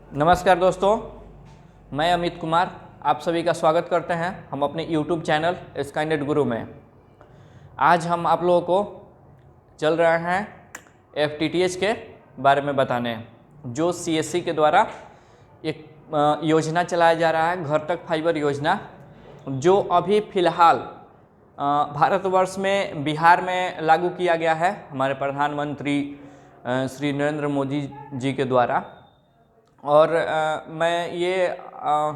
नमस्कार दोस्तों, मैं अमित कुमार आप सभी का स्वागत करते हैं हम अपने YouTube चैनल स्काईनेट गुरु में। आज हम आप लोगों को चल रहे हैं FTTH के बारे में बताने, जो CSC के द्वारा एक योजना चलाया जा रहा है, घर तक फाइबर योजना, जो अभी फ़िलहाल भारतवर्ष में बिहार में लागू किया गया है हमारे प्रधानमंत्री श्री नरेंद्र मोदी जी के द्वारा। और मैं ये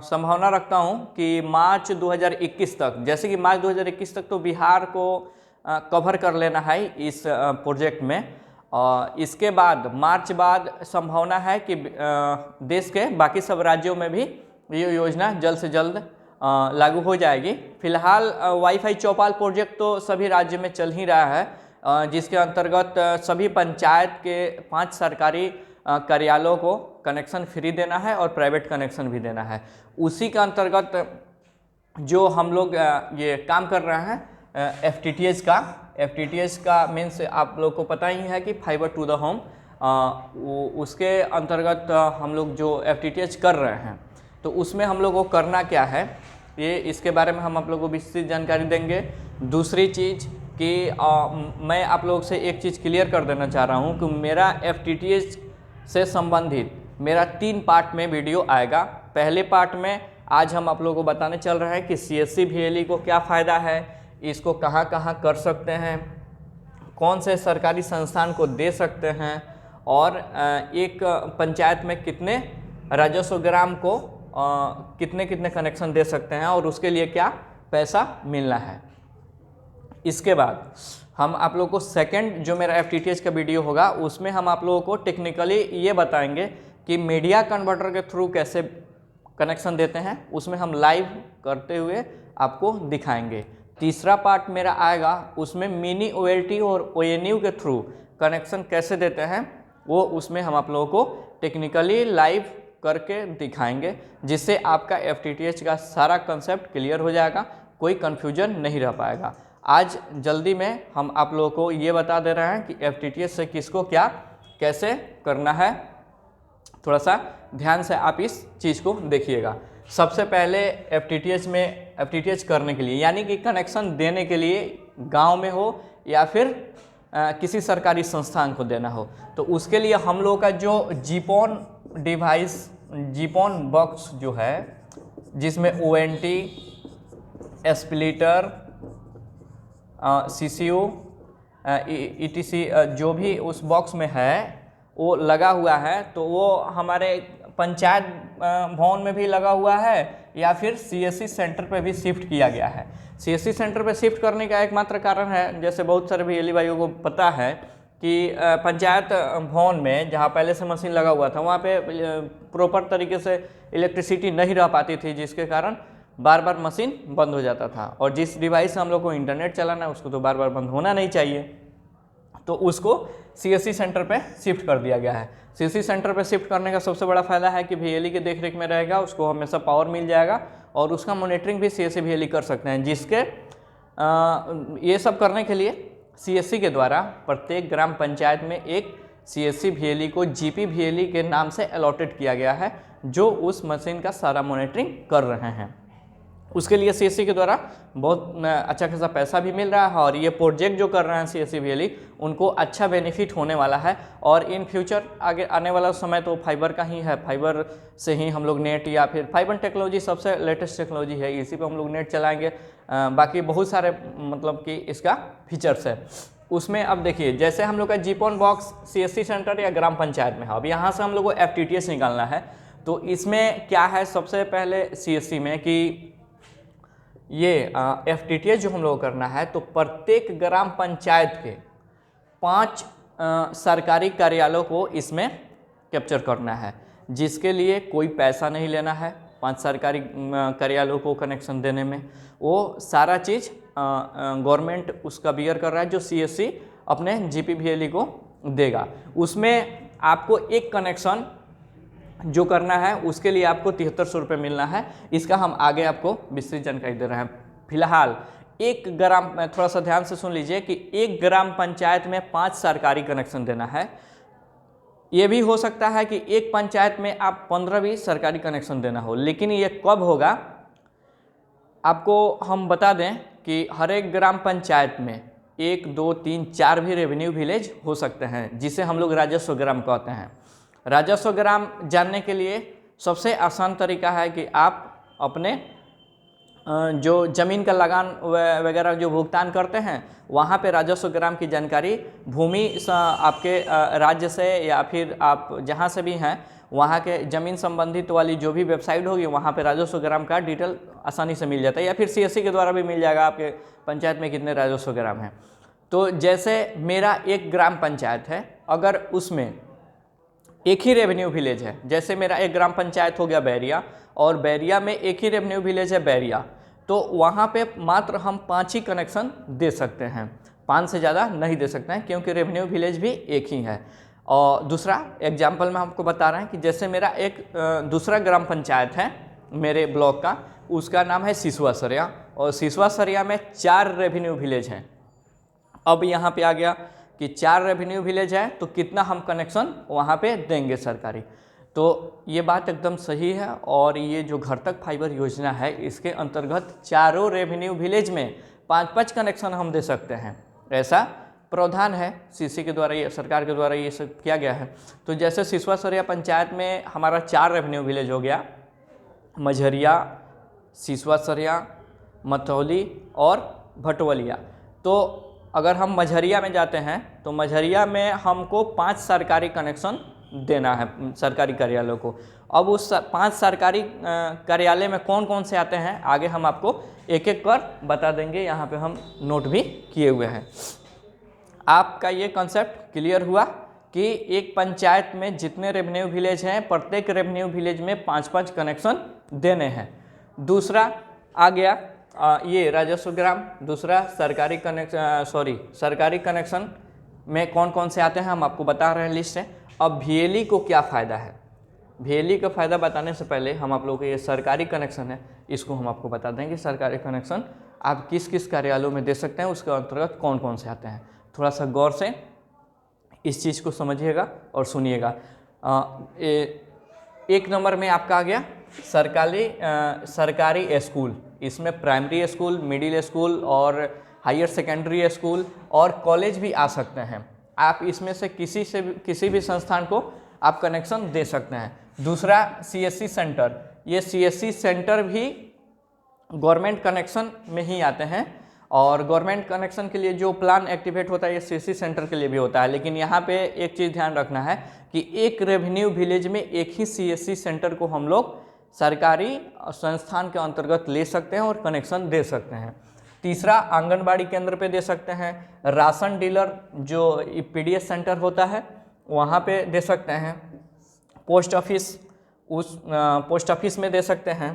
संभावना रखता हूँ कि मार्च 2021 तक, जैसे कि मार्च 2021 तक तो बिहार को कवर कर लेना है इस प्रोजेक्ट में। इसके बाद मार्च बाद संभावना है कि देश के बाकी सब राज्यों में भी ये योजना जल्द से जल्द लागू हो जाएगी। फिलहाल वाईफाई चौपाल प्रोजेक्ट तो सभी राज्य में चल ही रहा है, जिसके अंतर्गत सभी पंचायत के 5 सरकारी कार्यालयों को कनेक्शन फ्री देना है और प्राइवेट कनेक्शन भी देना है। उसी के अंतर्गत जो हम लोग ये काम कर रहे हैं FTTH का मीन्स आप लोग को पता ही है कि फाइबर टू द होम, उसके अंतर्गत हम लोग जो FTTH कर रहे हैं, तो उसमें हम लोग को करना क्या है, ये इसके बारे में हम आप लोगों को विस्तृत जानकारी देंगे। दूसरी चीज़ कि मैं आप लोग से एक चीज़ क्लियर कर देना चाह रहा हूँ कि मेरा FTTH से संबंधित मेरा 3 पार्ट में वीडियो आएगा। पहले पार्ट में आज हम आप लोगों को बताने चल रहे हैं कि CSC VLE को क्या फ़ायदा है, इसको कहाँ कहाँ कर सकते हैं, कौन से सरकारी संस्थान को दे सकते हैं, और एक पंचायत में कितने राजस्व ग्राम को कितने कितने कनेक्शन दे सकते हैं और उसके लिए क्या पैसा मिलना है। इसके बाद हम आप लोगों को सेकंड जो मेरा FTTH का वीडियो होगा, उसमें हम आप लोगों को टेक्निकली ये बताएंगे कि मीडिया कन्वर्टर के थ्रू कैसे कनेक्शन देते हैं, उसमें हम लाइव करते हुए आपको दिखाएंगे। तीसरा पार्ट मेरा आएगा, उसमें मिनी OLT और ONU के थ्रू कनेक्शन कैसे देते हैं, वो उसमें हम आप लोगों को टेक्निकली लाइव करके दिखाएंगे, जिससे आपका FTTH का सारा कंसेप्ट क्लियर हो जाएगा, कोई कन्फ्यूजन नहीं रह पाएगा। आज जल्दी में हम आप लोगों को ये बता दे रहे हैं कि FTTH से किसको क्या कैसे करना है। थोड़ा सा ध्यान से आप इस चीज़ को देखिएगा। सबसे पहले FTTH करने के लिए, यानी कि कनेक्शन देने के लिए, गांव में हो या फिर किसी सरकारी संस्थान को देना हो, तो उसके लिए हम लोग का जो जीपॉन डिवाइस, जीपॉन बॉक्स जो है, जिसमें ONT, स्प्लिटर, CCU, ETC जो भी उस बॉक्स में है वो लगा हुआ है, तो वो हमारे पंचायत भवन में भी लगा हुआ है या फिर CSC सेंटर पे भी शिफ्ट किया गया है। CSC सेंटर पे शिफ्ट करने का एकमात्र कारण है, जैसे बहुत सारे VLE भाइयों को पता है कि पंचायत भवन में जहाँ पहले से मशीन लगा हुआ था, वहाँ पे प्रॉपर तरीके से इलेक्ट्रिसिटी नहीं रह पाती थी, जिसके कारण बार बार मशीन बंद हो जाता था। और जिस डिवाइस से हम लोग को इंटरनेट चलाना है उसको तो बार बार बंद होना नहीं चाहिए, तो उसको CSC सेंटर पे शिफ्ट कर दिया गया है। CSC सेंटर पे शिफ्ट करने का सबसे बड़ा फ़ायदा है कि VLE के देखरेख में रहेगा, उसको हमेशा पावर मिल जाएगा और उसका मॉनिटरिंग भी CSC VLE कर सकते हैं, जिसके ये सब करने के लिए CSC के द्वारा प्रत्येक ग्राम पंचायत में एक CSC VLE को GP VLE के नाम से अलॉटेड किया गया है, जो उस मशीन का सारा मॉनिटरिंग कर रहे हैं। उसके लिए CSC के द्वारा बहुत अच्छा खासा पैसा भी मिल रहा है, और ये प्रोजेक्ट जो कर रहे हैं CSC VLE, उनको अच्छा बेनिफिट होने वाला है। और इन फ्यूचर आगे आने वाला समय तो फाइबर का ही है, फाइबर से ही हम लोग नेट, या फिर फाइबर टेक्नोलॉजी सबसे लेटेस्ट टेक्नोलॉजी है, इसी पे हम लोग नेट चलाएंगे। बाकी बहुत सारे मतलब कि इसका फीचर्स है उसमें। अब देखिए, जैसे हम लोग का जीपॉन बॉक्स CSC सेंटर या ग्राम पंचायत में है, अब यहाँ से हम लोग को FTTH निकालना है, तो इसमें क्या है, सबसे पहले CSC में कि ये FTTH जो हम लोग करना है, तो प्रत्येक ग्राम पंचायत के 5 सरकारी कार्यालयों को इसमें कैप्चर करना है, जिसके लिए कोई पैसा नहीं लेना है। 5 सरकारी कार्यालयों को कनेक्शन देने में वो सारा चीज़ गवर्नमेंट उसका बियर कर रहा है, जो CSC अपने GP VLE को देगा। उसमें आपको एक कनेक्शन जो करना है उसके लिए आपको 7300 रुपये मिलना है। इसका हम आगे आपको विस्तृत जानकारी दे रहे हैं। फिलहाल एक ग्राम, थोड़ा सा ध्यान से सुन लीजिए कि एक ग्राम पंचायत में 5 सरकारी कनेक्शन देना है। ये भी हो सकता है कि एक पंचायत में आप 15 भी सरकारी कनेक्शन देना हो, लेकिन ये कब होगा आपको हम बता दें कि हर एक ग्राम पंचायत में 1, 2, 3, 4 भी रेवेन्यू विलेज हो सकते हैं, जिसे हम लोग राजस्व ग्राम कहते हैं। राजस्व ग्राम जानने के लिए सबसे आसान तरीका है कि आप अपने जो ज़मीन का लगान वगैरह जो भुगतान करते हैं, वहाँ पे राजस्व ग्राम की जानकारी भूमि आपके राज्य से या फिर आप जहाँ से भी हैं वहाँ के ज़मीन संबंधित वाली जो भी वेबसाइट होगी वहाँ पे राजस्व ग्राम का डिटेल आसानी से मिल जाता है, या फिर CSC के द्वारा भी मिल जाएगा आपके पंचायत में कितने राजस्व ग्राम हैं। तो जैसे मेरा एक ग्राम पंचायत है, अगर उसमें एक ही रेवेन्यू विलेज है, जैसे मेरा एक ग्राम पंचायत हो गया बैरिया, और बैरिया में एक ही रेवेन्यू विलेज है बैरिया, तो वहाँ पे मात्र हम 5 ही कनेक्शन दे सकते हैं, 5 से ज़्यादा नहीं दे सकते हैं, क्योंकि रेवेन्यू विलेज भी एक ही है। और दूसरा एग्जाम्पल में आपको बता रहे हैं कि जैसे मेरा एक दूसरा ग्राम पंचायत है मेरे ब्लॉक का, उसका नाम है सिसवा सरिया, और सिसवा सरिया में 4 रेवेन्यू विलेज हैं। अब यहाँ पे आ गया कि 4 रेवेन्यू विलेज है तो कितना हम कनेक्शन वहाँ पे देंगे सरकारी। तो ये बात एकदम सही है, और ये जो घर तक फाइबर योजना है इसके अंतर्गत चारों रेवेन्यू विलेज में 5-5 कनेक्शन हम दे सकते हैं, ऐसा प्रावधान है CC के द्वारा, ये सरकार के द्वारा ये सब किया गया है। तो जैसे सिसवा सरिया पंचायत में हमारा 4 रेवेन्यू विलेज हो गया, मझरिया, सिसवा सरिया, मथौली और भटवलिया। तो अगर हम मझरिया में जाते हैं तो मझरिया में हमको 5 सरकारी कनेक्शन देना है सरकारी कार्यालयों को। अब उस 5 सरकारी कार्यालय में कौन कौन से आते हैं आगे हम आपको एक एक कर बता देंगे, यहाँ पे हम नोट भी किए हुए हैं। आपका ये कॉन्सेप्ट क्लियर हुआ कि एक पंचायत में जितने रेवेन्यू विलेज हैं प्रत्येक रेवेन्यू विलेज में 5-5 कनेक्शन देने हैं। दूसरा आ गया ये राजस्व ग्राम। दूसरा सरकारी कनेक्शन में कौन कौन से आते हैं हम आपको बता रहे हैं, लिस्ट है। अब VLE को क्या फ़ायदा है, VLE का फ़ायदा बताने से पहले हम आप लोगों को ये सरकारी कनेक्शन है इसको हम आपको बता देंगे। सरकारी कनेक्शन आप किस किस कार्यालयों में दे सकते हैं, उसके अंतर्गत कौन कौन से आते हैं। थोड़ा सा गौर से इस चीज़ को समझिएगा और सुनिएगा। एक नंबर में आपका आ गया सरकारी स्कूल। इसमें प्राइमरी स्कूल, मिडिल स्कूल और हायर सेकेंडरी स्कूल और कॉलेज भी आ सकते हैं। आप इसमें से किसी भी संस्थान को आप कनेक्शन दे सकते हैं। दूसरा CSC सेंटर, ये CSC सेंटर भी गवर्नमेंट कनेक्शन में ही आते हैं, और गवर्नमेंट कनेक्शन के लिए जो प्लान एक्टिवेट होता है ये CSC सेंटर के लिए भी होता है। लेकिन यहाँ पे एक चीज़ ध्यान रखना है कि एक रेवेन्यू विलेज में एक ही CSC सेंटर को हम लोग सरकारी संस्थान के अंतर्गत ले सकते हैं और कनेक्शन दे सकते हैं। तीसरा आंगनबाड़ी केंद्र पे दे सकते हैं। राशन डीलर जो PDS सेंटर होता है वहाँ पे दे सकते हैं। पोस्ट ऑफिस में दे सकते हैं।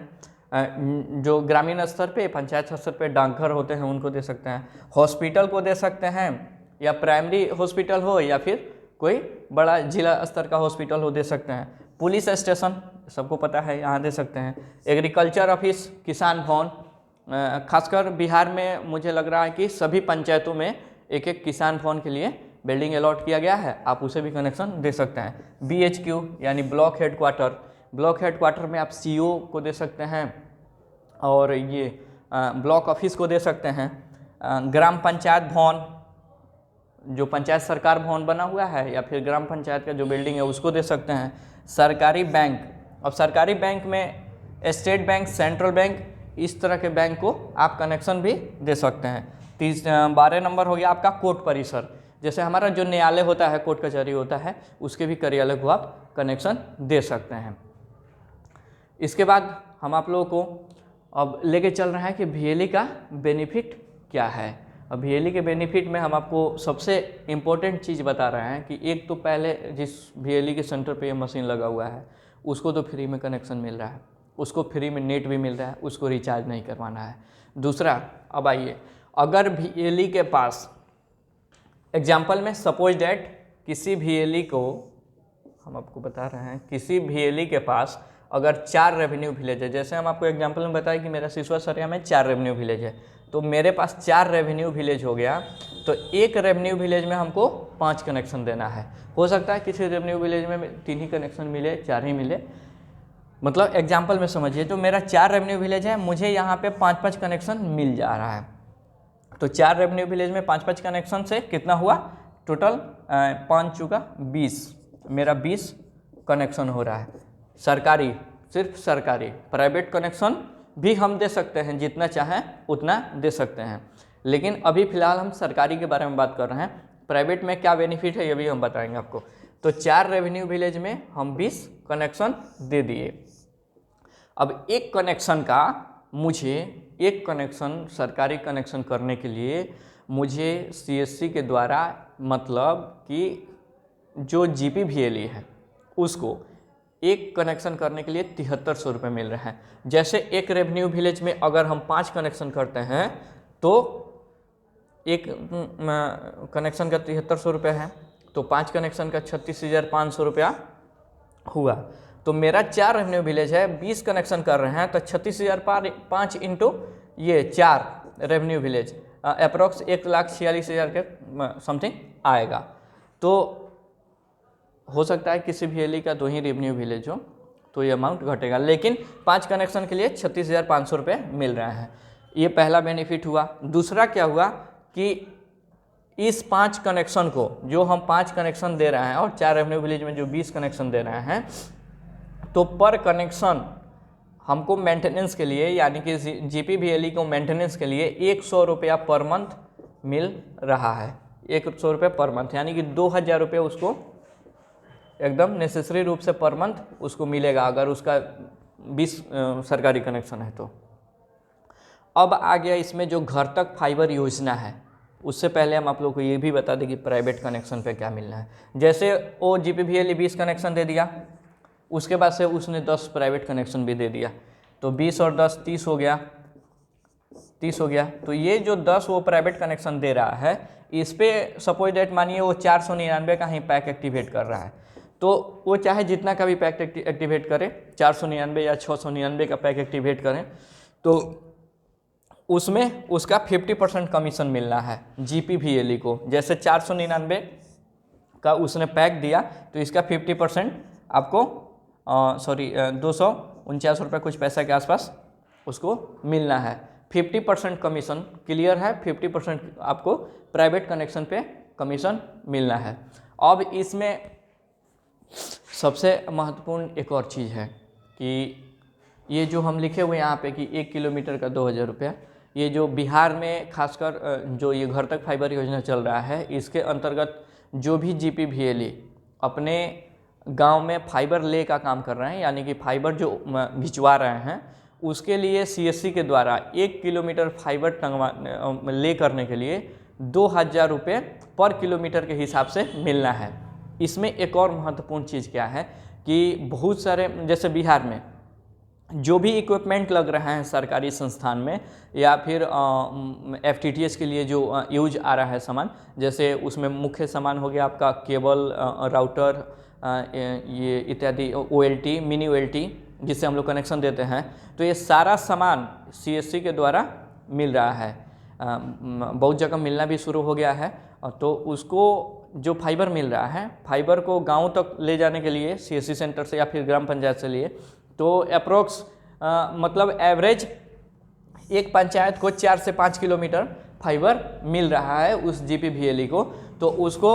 जो ग्रामीण स्तर पे पंचायत स्तर पे डाकघर होते हैं उनको दे सकते हैं। हॉस्पिटल को दे सकते हैं, या प्राइमरी हॉस्पिटल हो या फिर कोई बड़ा जिला स्तर का हॉस्पिटल हो दे सकते हैं। पुलिस स्टेशन सबको पता है यहाँ दे सकते हैं। एग्रीकल्चर ऑफिस, किसान भवन, खासकर बिहार में मुझे लग रहा है कि सभी पंचायतों में एक एक किसान भवन के लिए बिल्डिंग अलॉट किया गया है, आप उसे भी कनेक्शन दे सकते हैं। BHQ यानी ब्लॉक हेडक्वार्टर में आप CO को दे सकते हैं, और ये ब्लॉक ऑफिस को दे सकते हैं। ग्राम पंचायत भवन, जो पंचायत सरकार भवन बना हुआ है या फिर ग्राम पंचायत का जो बिल्डिंग है उसको दे सकते हैं। सरकारी बैंक, अब सरकारी बैंक में स्टेट बैंक, सेंट्रल बैंक, इस तरह के बैंक को आप कनेक्शन भी दे सकते हैं। 12 नंबर हो गया आपका कोर्ट परिसर, जैसे हमारा जो न्यायालय होता है, कोर्ट कचहरी होता है, उसके भी कार्यालय को आप कनेक्शन दे सकते हैं। इसके बाद हम आप लोगों को अब लेके चल रहे हैं कि VLE का बेनिफिट क्या है। अब VLE के बेनिफिट में हम आपको सबसे इम्पोर्टेंट चीज़ बता रहे हैं कि एक तो पहले जिस VLE के सेंटर पे ये मशीन लगा हुआ है उसको तो फ्री में कनेक्शन मिल रहा है, उसको फ्री में नेट भी मिल रहा है, उसको रिचार्ज नहीं करवाना है। दूसरा, अब आइए, अगर VLE के पास एग्जाम्पल में सपोज डैट किसी VLE को हम आपको बता रहे हैं, किसी VLE के पास अगर 4 रेवेन्यू विलेज है, जैसे हम आपको एग्जांपल में बताया कि मेरा सिसवा सरिया में 4 रेवेन्यू विलेज है, तो मेरे पास 4 रेवेन्यू विलेज हो गया, तो एक रेवेन्यू विलेज में हमको 5 कनेक्शन देना है। हो सकता है किसी रेवेन्यू विलेज में 3 ही कनेक्शन मिले, 4 ही मिले, मतलब एग्जाम्पल में समझिए। तो मेरा 4 रेवेन्यू विलेज है, मुझे यहाँ पे 5-5 कनेक्शन मिल जा रहा है। तो 4 रेवेन्यू विलेज में 5-5 कनेक्शन से कितना हुआ टोटल, 5 चुका 20, मेरा 20 कनेक्शन हो रहा है। सरकारी, सिर्फ सरकारी, प्राइवेट कनेक्शन भी हम दे सकते हैं, जितना चाहें उतना दे सकते हैं, लेकिन अभी फ़िलहाल हम सरकारी के बारे में बात कर रहे हैं। प्राइवेट में क्या बेनिफिट है ये भी हम बताएंगे आपको। तो 4 रेवेन्यू विलेज में हम 20 कनेक्शन दे दिए। अब एक कनेक्शन का मुझे, एक कनेक्शन सरकारी कनेक्शन करने के लिए मुझे सीएससी के द्वारा, मतलब कि जो जीपीवीएलई है उसको एक कनेक्शन करने के लिए 7300 रुपये मिल रहे हैं। जैसे एक रेवेन्यू विलेज में अगर हम 5 कनेक्शन करते हैं तो एक कनेक्शन का 7300 रुपये है, तो 5 कनेक्शन का 36,500 रुपया हुआ। तो मेरा 4 रेवेन्यू विलेज है, 20 कनेक्शन कर रहे हैं, तो 36,500 इंटू ये 4 रेवेन्यू विलेज अप्रोक्स 1,46,000 के समथिंग आएगा। तो हो सकता है किसी भी एली का 2 ही रेवेन्यू विलेज हो तो ये अमाउंट घटेगा, लेकिन 5 कनेक्शन के लिए 36,500 रुपये मिल रहे हैं। ये पहला बेनिफिट हुआ। दूसरा क्या हुआ कि इस 5 कनेक्शन को, जो हम 5 कनेक्शन दे रहे हैं और 4 रेवेन्यू विलेज में जो 20 कनेक्शन दे रहे हैं, तो पर कनेक्शन हमको मेंटेनेंस के लिए, यानी कि जीपीवीएलई को मेंटेनेंस के लिए 100 रुपया पर मंथ मिल रहा है। 100 रुपये पर मंथ, यानी कि 2,000 रुपये उसको एकदम नेसेसरी रूप से पर मंथ उसको मिलेगा, अगर उसका 20 सरकारी कनेक्शन है तो। अब आ गया इसमें जो घर तक फाइबर योजना है। उससे पहले हम आप लोगों को ये भी बता दें कि प्राइवेट कनेक्शन पे क्या मिलना है। जैसे वो जीपीवीएलई 20 कनेक्शन दे दिया, उसके बाद से उसने 10 प्राइवेट कनेक्शन भी दे दिया, तो 20 और 10 30 हो गया, 30 हो गया। तो ये जो 10 वो प्राइवेट कनेक्शन दे रहा है, इस पर सपोज डेट मानिए वो 499 का ही पैक एक्टिवेट कर रहा है, तो वो चाहे जितना का भी पैक एक्टिवेट करे, 499 या 699 का पैक एक्टिवेट करें, तो उसमें उसका 50% कमीशन मिलना है जीपीवीएलई को। जैसे 499 का उसने पैक दिया तो इसका 50% आपको 249 रुपये कुछ पैसा के आसपास उसको मिलना है। 50% कमीशन क्लियर है, 50% आपको प्राइवेट कनेक्शन पे कमीशन मिलना है। अब इसमें सबसे महत्वपूर्ण एक और चीज़ है कि ये जो हम लिखे हुए यहाँ पे कि 1 किलोमीटर का 2,000 रुपया, ये जो बिहार में खासकर जो ये घर तक फाइबर योजना चल रहा है, इसके अंतर्गत जो भी जीपीवीएलई अपने गांव में फाइबर ले का काम कर रहे हैं, यानी कि फाइबर जो भिजवा रहे हैं, उसके लिए सीएससी के द्वारा 1 किलोमीटर फाइबर टंगवा ले करने के लिए 2,000 रुपये पर किलोमीटर के हिसाब से मिलना है। इसमें एक और महत्वपूर्ण चीज़ क्या है कि बहुत सारे, जैसे बिहार में जो भी इक्विपमेंट लग रहे हैं सरकारी संस्थान में, या फिर एफटीटीएच के लिए जो यूज आ रहा है सामान, जैसे उसमें मुख्य सामान हो गया आपका केबल, राउटर, ये इत्यादि, ओएलटी, मिनी ओएलटी जिससे हम लोग कनेक्शन देते हैं, तो ये सारा सामान सीएससी के द्वारा मिल रहा है। बहुत जगह मिलना भी शुरू हो गया है। तो उसको जो फाइबर मिल रहा है, फाइबर को गांव तक ले जाने के लिए सीएससी सेंटर से या फिर ग्राम पंचायत से लिए, तो अप्रोक्स मतलब एवरेज एक पंचायत को 4 से 5 किलोमीटर फाइबर मिल रहा है उस जीपीवीएलई को। तो उसको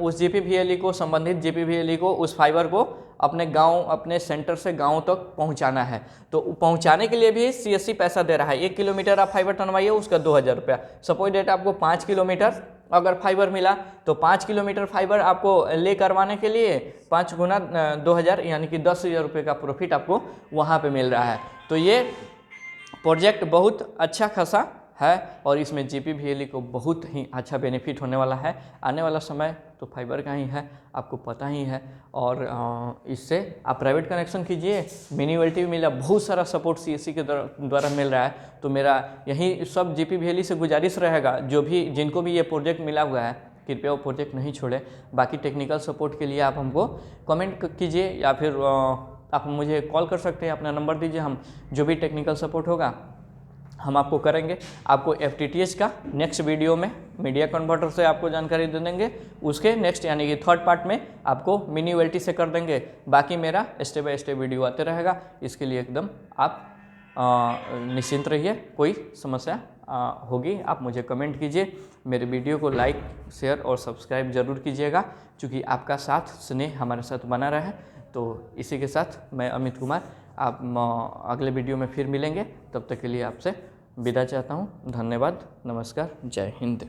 उस जीपीवीएलई को, संबंधित जीपीवीएलई को उस फाइबर को अपने गांव, अपने सेंटर से गांव तक पहुंचाना है। तो पहुंचाने के लिए भी सीएससी पैसा दे रहा है। 1 किलोमीटर आप फाइबर टनवाइए, उसका 2,000 रुपया। सपोज डेट आपको 5 किलोमीटर अगर फाइबर मिला, तो 5 किलोमीटर फाइबर आपको ले करवाने के लिए 5 गुना 2,000 यानी कि 10,000 रुपये का प्रॉफिट आपको वहाँ पे मिल रहा है। तो ये प्रोजेक्ट बहुत अच्छा खासा है और इसमें जीपीवीएलई को बहुत ही अच्छा बेनिफिट होने वाला है। आने वाला समय तो फाइबर का ही है, आपको पता ही है। और इससे आप प्राइवेट कनेक्शन कीजिए, मिनी ओएलटी भी मिला, बहुत सारा सपोर्ट सीएससी के द्वारा मिल रहा है। तो मेरा यही सब जीपीवीएलई से गुजारिश रहेगा, जो भी जिनको भी ये प्रोजेक्ट मिला हुआ है, कृपया वो प्रोजेक्ट नहीं छोड़े। बाकी टेक्निकल सपोर्ट के लिए आप हमको कमेंट कीजिए या फिर आप मुझे कॉल कर सकते हैं, अपना नंबर दीजिए, हम जो भी टेक्निकल सपोर्ट होगा हम आपको करेंगे। आपको FTTH का नेक्स्ट वीडियो में मीडिया कन्वर्टर से आपको जानकारी दे देंगे, उसके नेक्स्ट यानी कि थर्ड पार्ट में आपको मिनी ULT से कर देंगे। बाकी मेरा स्टेप बाय स्टेप वीडियो आते रहेगा, इसके लिए एकदम आप निश्चिंत रहिए। कोई समस्या होगी आप मुझे कमेंट कीजिए, मेरे वीडियो को लाइक शेयर और सब्सक्राइब जरूर कीजिएगा, क्योंकि आपका साथ स्नेह हमारे साथ बना रहे। तो इसी के साथ मैं अमित कुमार, आप अगले वीडियो में फिर मिलेंगे, तब तक के लिए आपसे विदा चाहता हूँ। धन्यवाद, नमस्कार, जय हिंद।